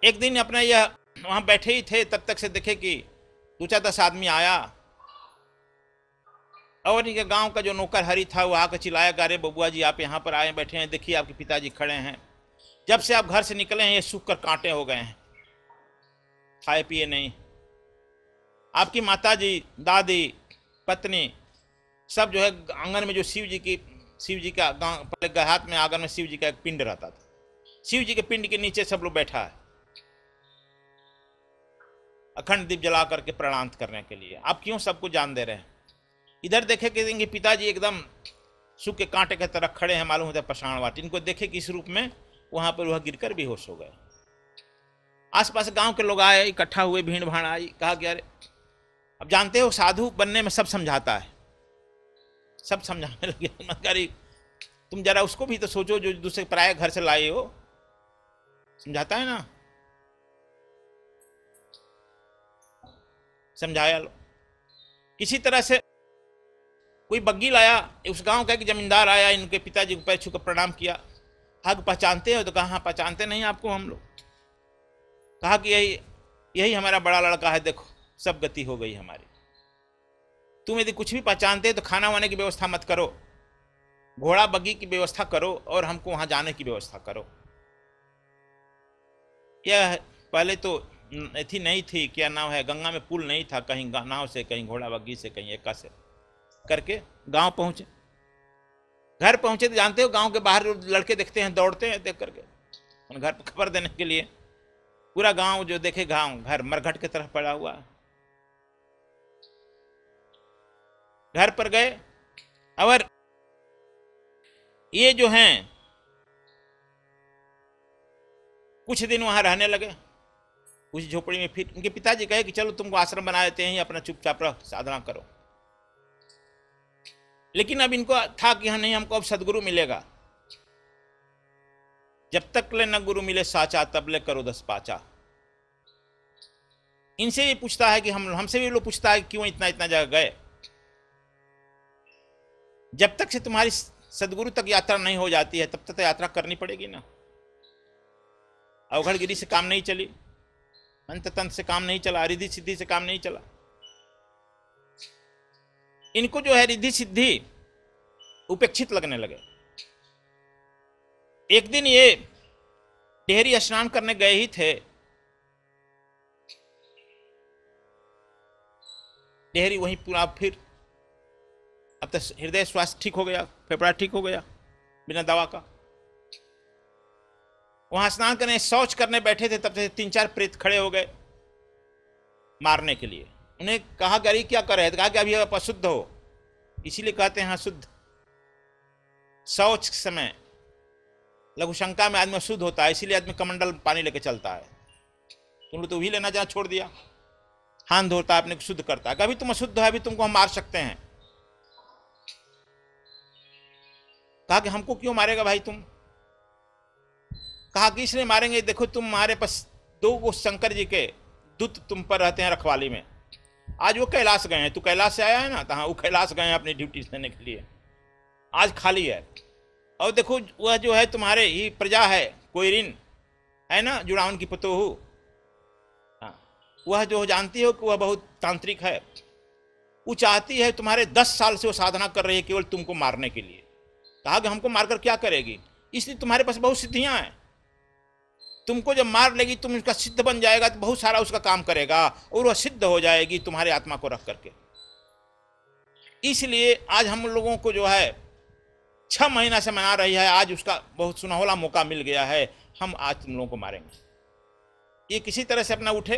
एक दिन अपना यह वहां बैठे ही थे, तब तक से देखे कि 2-4-10 आदमी आया और इनके गांव का जो नौकर हरी था वो आकर चिल्लाया, अरे बबुआ जी आप यहाँ पर आए बैठे हैं, देखिए आपके पिताजी खड़े हैं, जब से आप घर से निकले हैं ये सूख कर कांटे हो गए हैं, खाए पिए नहीं। आपकी माता जी, दादी, पत्नी सब जो है आंगन में जो शिव जी का पहले हाथ में आंगन में शिव जी का एक पिंड रहता था, शिव जी के पिंड के नीचे सब लोग बैठा है अखंड दीप जला करके प्रणाम करने के लिए। आप क्यों सबको जान दे रहे हैं? इधर देखे कि इनके पिताजी एकदम सूख के कांटे की तरह खड़े हैं, मालूम होता है पाषाण वाट। इनको देखे कि इस रूप में वहां पर वह गिरकर बेहोश हो गए। आसपास गांव के लोग आए, इकट्ठा हुए, भीड़ भाड़ आई, कहा कि अरे अब जानते हो साधु बनने में सब समझाता है, सब समझाने लगे। अरे तुम जरा उसको भी तो सोचो जो दूसरे पराये घर से लाए हो, समझाता है ना, समझाया लो। किसी तरह से कोई बग्गी लाया, उस गांव का एक जमींदार आया, इनके पिताजी को पैर छू कर प्रणाम किया। कहा पहचानते हो? तो कहा हाँ पहचानते नहीं आपको हम लोग। कहा कि यही यही हमारा बड़ा लड़का है, देखो सब गति हो गई हमारी। तुम यदि कुछ भी पहचानते तो खाना वाने की व्यवस्था मत करो, घोड़ा बग्गी की व्यवस्था करो और हमको वहां जाने की व्यवस्था करो। यह पहले तो थी नहीं थी, क्या नाम है, गंगा में पुल नहीं था, कहीं नाव से, कहीं घोड़ा बग्गी से, कहीं एका से करके गांव पहुंचे। घर पहुंचे तो जानते हो गांव के बाहर लड़के देखते हैं, दौड़ते हैं देख करके घर पर खबर देने के लिए। पूरा गांव जो देखे गांव घर मरघट की तरफ पड़ा हुआ। घर पर गए और ये जो हैं कुछ दिन वहां रहने लगे उस झोपड़ी में। फिर उनके पिताजी कहे कि चलो तुमको आश्रम बना देते हैं, अपना चुपचाप रहो, साधना करो। लेकिन अब इनको था कि हाँ नहीं, हमको अब सदगुरु मिलेगा, जब तक ले न गुरु मिले साचा तब ले करो 10 पाचा। इनसे ये पूछता है कि हमसे भी लोग पूछता है क्यों इतना इतना जगह गए। जब तक से तुम्हारी सदगुरु तक यात्रा नहीं हो जाती है तब तक तो यात्रा करनी पड़ेगी ना। अवघड़गिरी से काम नहीं चली, अंत तंत्र से काम नहीं चला, रिद्धि सिद्धि से काम नहीं चला। इनको जो है रिद्धि सिद्धि उपेक्षित लगने लगे। एक दिन ये डेहरी स्नान करने गए ही थे। डेहरी वहीं पूरा, फिर अब तो हृदय स्वास्थ्य ठीक हो गया, फेफड़ा ठीक हो गया बिना दवा का। वहां स्नान करने शौच करने बैठे थे, तब से 3-4 प्रेत खड़े हो गए मारने के लिए। उन्हें कहा गरी क्या कर रहे थे? कहा कि अभी आप अशुद्ध हो, इसीलिए कहते हैं शुद्ध। शौच समय लघुशंका में आदमी अशुद्ध होता है, इसीलिए आदमी कमंडल पानी लेके चलता है। तुमने तो वही लेना जहां छोड़ दिया। हाथ धोता है, अपने को शुद्ध करता है। कभी तुम अशुद्ध है, अभी तुमको हम मार सकते हैं। कहा कि हमको क्यों मारेगा भाई तुम? कहा कि इसलिए मारेंगे, देखो तुम्हारे पास 2 शंकर जी के दूत तुम पर रहते हैं रखवाली में। आज वो कैलाश गए हैं, तू कैलाश से आया है ना, तो हाँ वो कैलाश गए हैं अपनी ड्यूटी देने के लिए, आज खाली है। और देखो वह जो है तुम्हारे ही प्रजा है, कोयरिन है ना, जुड़ावन की पतोहू, हाँ वह जो जानती हो कि वह बहुत तांत्रिक है, वो चाहती है तुम्हारे 10 साल से वो साधना कर रही है केवल तुमको मारने के लिए। कहा कि हमको मारकर क्या करेगी? इसलिए तुम्हारे पास बहुत सिद्धियां हैं, तुमको जब मार लेगी तुम उसका सिद्ध बन जाएगा तो बहुत सारा उसका काम करेगा और वह सिद्ध हो जाएगी तुम्हारे आत्मा को रख करके। इसलिए आज हम लोगों को जो है 6 महीना से मना रही है, आज उसका बहुत सुनहला मौका मिल गया है, हम आज तुम लोगों को मारेंगे। ये किसी तरह से अपना उठे,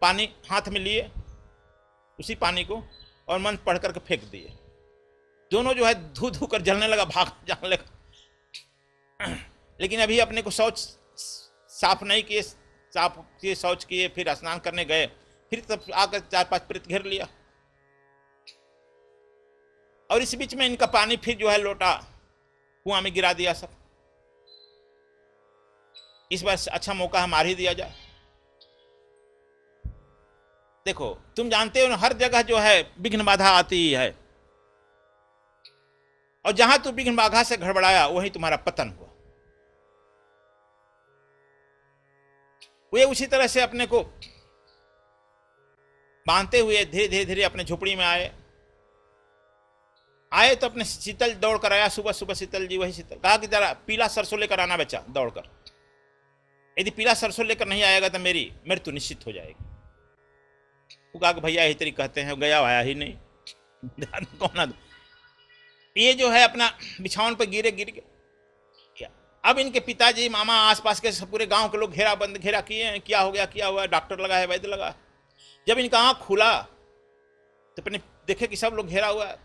पानी हाथ में लिए, उसी पानी को और मंत्र पढ़ करके फेंक दिए। दोनों जो है धू धू कर जलने लगा, भाग जाने लगा। लेकिन अभी अपने को शौच साफ नहीं किए, साफ किए शौच किए, फिर स्नान करने गए, फिर तब आकर 4-5 प्रेत घेर लिया। और इस बीच में इनका पानी फिर जो है लोटा कुआं में गिरा दिया सब। इस बार अच्छा मौका है मार ही दिया जाए। देखो तुम जानते हो ना, हर जगह जो है विघ्न बाधा आती ही है, और जहां तू विघ्न बाधा से गड़बड़ाया वहीं तुम्हारा पतन हुआ। वे उसी तरह से अपने को बांधते हुए धीरे धीरे धीरे अपने झोपड़ी में आए। आए तो अपने शीतल दौड़ कर आया, सुबह सुबह शीतल जी, वही शीतल। कहा कि जरा पीला सरसों लेकर आना बच्चा, दौड़कर। यदि पीला सरसों लेकर नहीं आएगा तो मेरी मृत्यु निश्चित हो जाएगी। वो कहा कि भैया यही तरीके कहते हैं, गया आया ही नहीं। कौन ये जो है अपना बिछावन पर गिरे, गिर गया। अब इनके पिताजी, मामा, आसपास के पूरे गांव के लोग घेरा किए हैं, क्या हो गया, क्या हुआ, डॉक्टर लगा है, वैद्य लगा। जब इनका आंख खुला तो अपने देखे कि सब लोग घेरा हुआ है।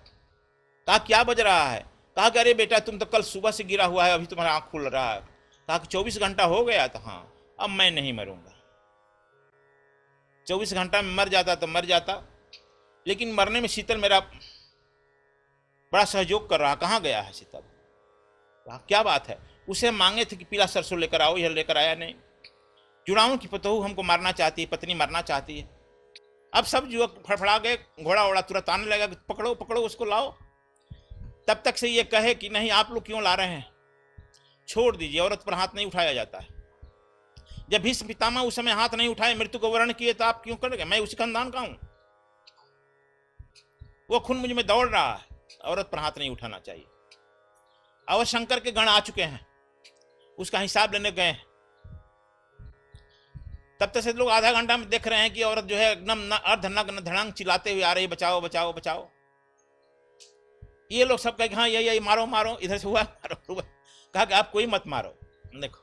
कहा क्या बज रहा है? कहा कि अरे बेटा तुम तो कल सुबह से गिरा हुआ है, अभी तुम्हारा आंख खुल रहा है। कहा कि 24 घंटा हो गया था। हाँ, अब मैं नहीं मरूंगा। 24 घंटा में मर जाता तो मर जाता, लेकिन मरने में शीतल मेरा बड़ा सहयोग कर रहा। कहाँ गया है शीतल? क्या बात है? उसे मांगे थे कि पीला सरसों लेकर आओ, यह लेकर आया नहीं। जुड़ाऊं की पतोहू हमको मारना चाहती है, पत्नी मारना चाहती है। अब सब युवक फड़फड़ा गए, घोड़ा वोड़ा तुरंत आने लगा कि पकड़ो पकड़ो उसको, लाओ। तब तक से ये कहे कि नहीं, आप लोग क्यों ला रहे हैं, छोड़ दीजिए, औरत पर हाथ नहीं उठाया जाता है। जब भीष्म पितामह उस समय हाथ नहीं उठाए, मृत्यु को वर्ण किए, तो आप क्यों कर गए? मैं उसी खानदान का हूं, वो खून मुझ में दौड़ रहा है, औरत पर हाथ नहीं उठाना चाहिए। और शंकर के गण आ चुके हैं, उसका हिसाब लेने गए हैं। तब तक से लोग आधा घंटा में देख रहे हैं कि औरत जो है एकदम अर्धनग्न धड़ंग चिल्लाते हुए आ रही, बचाओ बचाओ बचाओ। ये लोग सब कहे हाँ यही मारो मारो, इधर से हुआ मारो। कहा कि आप कोई मत मारो, देखो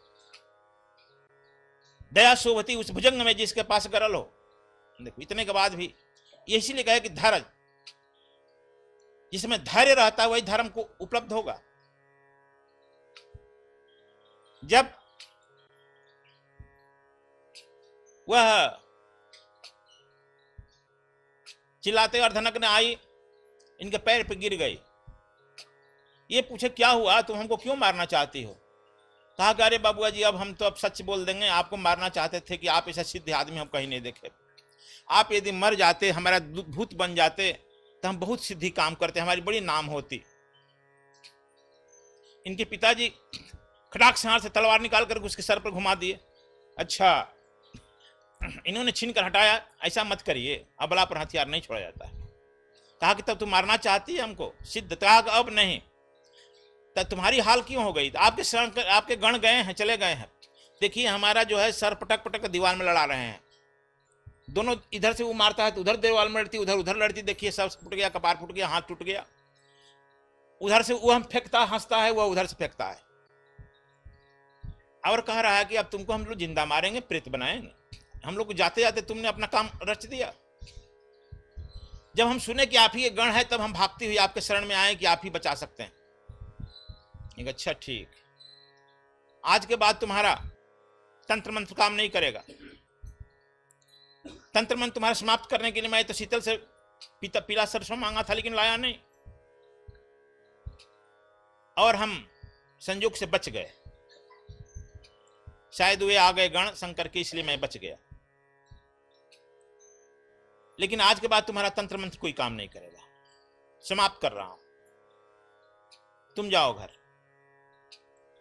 दया शोभती उस भुजंग में जिसके पास गरल हो। देखो इतने के बाद भी ये इसीलिए कहे कि धैर्य, जिसमें धैर्य रहता है वही धर्म को उपलब्ध होगा। जब वह चिल्लाते अर्धनग्न आई, इनके पैर पे गिर गई। ये पूछे क्या हुआ, तुम हमको क्यों मारना चाहती हो? कहा कि अरे बाबूआ जी, अब हम तो अब सच बोल देंगे, आपको मारना चाहते थे कि आप ऐसा सिद्ध आदमी हम कहीं नहीं देखे। आप यदि मर जाते, हमारा भूत बन जाते, तो हम बहुत सिद्धि काम करते, हमारी बड़ी नाम होती। इनके पिताजी खटाक से हाथ से तलवार निकाल कर उसके सर पर घुमा दिए। अच्छा, इन्होंने छीन कर हटाया, ऐसा मत करिए, अबला पर हथियार नहीं छोड़ा जाता है। कहा कि तब तुम मारना चाहती है हमको सिद्ध? कहा कि अब नहीं। तब तुम्हारी हाल क्यों हो गई? आपके गण गए हैं, चले गए हैं। देखिए हमारा जो है सर पटक पटक दीवार में लड़ा रहे हैं। दोनों इधर से वो मारता है तो उधर दीवार में लड़ती, उधर उधर लड़ती। देखिए सब फूट गया, कपार फूट गया, हाथ टूट गया। उधर से वो हम फेंकता, हंसता है, वह उधर से फेंकता है। और कह रहा है कि अब तुमको हम लोग जिंदा मारेंगे, प्रेत बनाएंगे। हम लोग जाते जाते तुमने अपना काम रच दिया। जब हम सुने कि आप ही गण है, तब हम भागती हुई आपके शरण में आए कि आप ही बचा सकते हैं। एक अच्छा ठीक, आज के बाद तुम्हारा तंत्र मंत्र काम नहीं करेगा। तंत्र मंत्र तुम्हारा समाप्त करने के लिए मैं तो शीतल से पीला सरसों मांगा था, लेकिन लाया नहीं, और हम संयोग से बच गए। शायद वे आ गए गण शंकर के, इसलिए मैं बच गया। लेकिन आज के बाद तुम्हारा तंत्र मंत्र कोई काम नहीं करेगा, समाप्त कर रहा हूं, तुम जाओ घर।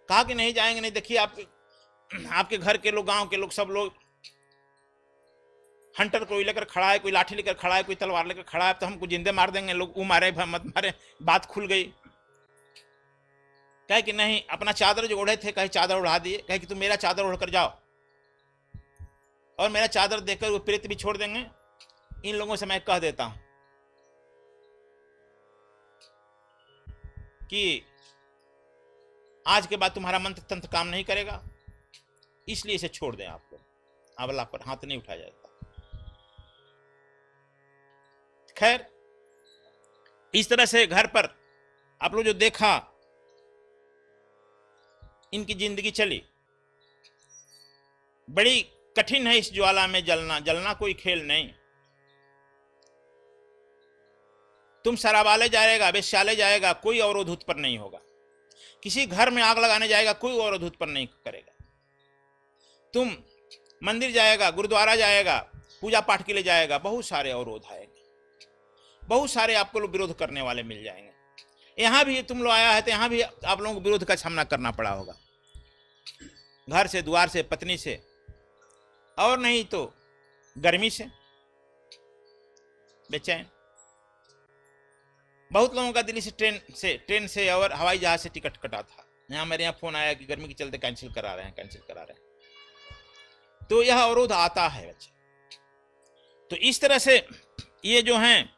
कहा कि नहीं जाएंगे नहीं। देखिए आपके घर के लोग, गांव के लोग, सब लोग, हंटर कोई लेकर खड़ा है, कोई लाठी लेकर खड़ा है, कोई तलवार लेकर खड़ा है, तो हमको जिंदे मार देंगे लोग। वो मारे मत मारे, बात खुल गई। कहे कि नहीं, अपना चादर जो ओढ़े थे, कहे चादर उड़ा दिए। कहे कि तुम मेरा चादर ओढ़कर जाओ, और मेरा चादर देकर वो प्रेत भी छोड़ देंगे। इन लोगों से मैं कह देता हूं कि आज के बाद तुम्हारा मंत्र तंत्र काम नहीं करेगा, इसलिए इसे छोड़ दें। आप लोग अबला पर हाथ नहीं उठाया जाता। खैर, इस तरह से घर पर आप लोग जो देखा, इनकी जिंदगी चली। बड़ी कठिन है इस ज्वाला में जलना। जलना कोई खेल नहीं। तुम शराबालय जाएगा, वेश्यालय जाएगा, कोई अवरोध उत्पन्न नहीं होगा। किसी घर में आग लगाने जाएगा, कोई अवरोध उत्पन्न नहीं करेगा। तुम मंदिर जाएगा, गुरुद्वारा जाएगा, पूजा पाठ के लिए जाएगा, बहुत सारे अवरोध आएंगे, बहुत सारे आपको लोग विरोध करने वाले मिल जाएंगे। यहां भी तुम लोग आया है तो यहां भी आप लोगों को विरोध का सामना करना पड़ा होगा, घर से, द्वार से, पत्नी से। और नहीं तो गर्मी से बेचैन। बहुत लोगों का दिल्ली से ट्रेन से और हवाई जहाज से टिकट कटा था। यहाँ मेरे यहाँ फोन आया कि गर्मी के चलते कैंसिल करा रहे हैं। तो यह अवरोध आता है बच्चे। तो इस तरह से ये जो हैं